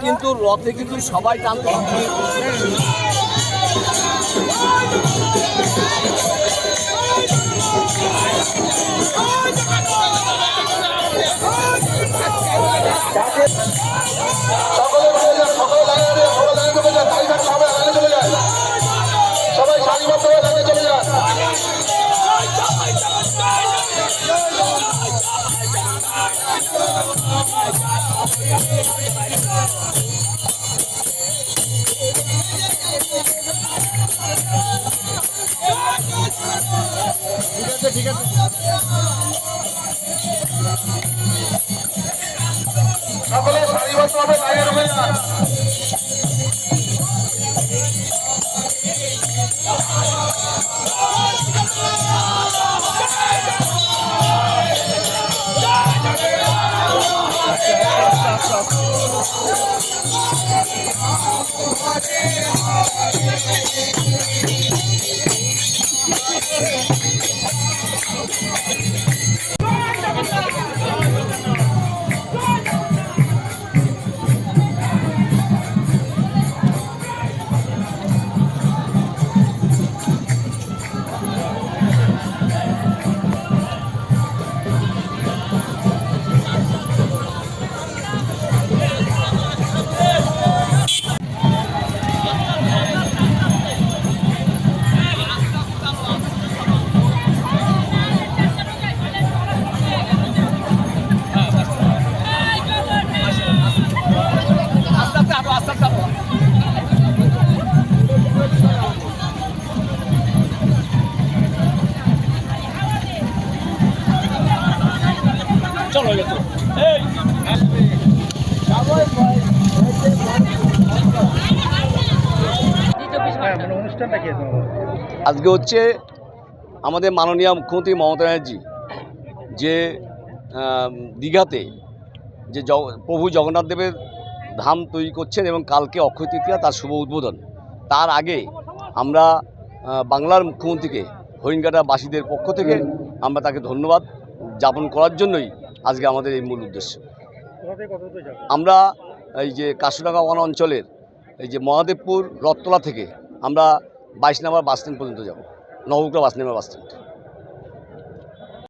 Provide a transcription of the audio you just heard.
কিন্তু রথে কিন্তু সবাই টানতে সবাই সারিবদ্ধ হয়ে লাইনে চলে যান। ঠিক আছে সকলে সারিবদ্ধভাবে লাইনে ঢুকে যান। আজকে হচ্ছে আমাদের মাননীয় মুখ্যমন্ত্রী মমতা ব্যানার্জি যে দীঘাতে যে প্রভু জগন্নাথ দেবের ধাম তৈরি করছেন এবং কালকে অক্ষয় তৃতীয়া তার শুভ উদ্বোধন। তার আগে আমরা বাংলার মুখ্যমন্ত্রীকে হরিণঘাটাবাসীদের পক্ষ থেকে আমরা তাকে ধন্যবাদ জ্ঞাপন করার জন্যই আজকে আমাদের এই মূল উদ্দেশ্য। আমরা এই যে কাশিডাঙ্গা ওয়ান অঞ্চলের এই যে মহাদেবপুর রথতলা থেকে আমরা 22 নম্বর বাস স্ট্যান্ড পর্যন্ত যাব, নবগ্রাম 22 নম্বর বাস স্ট্যান্ড।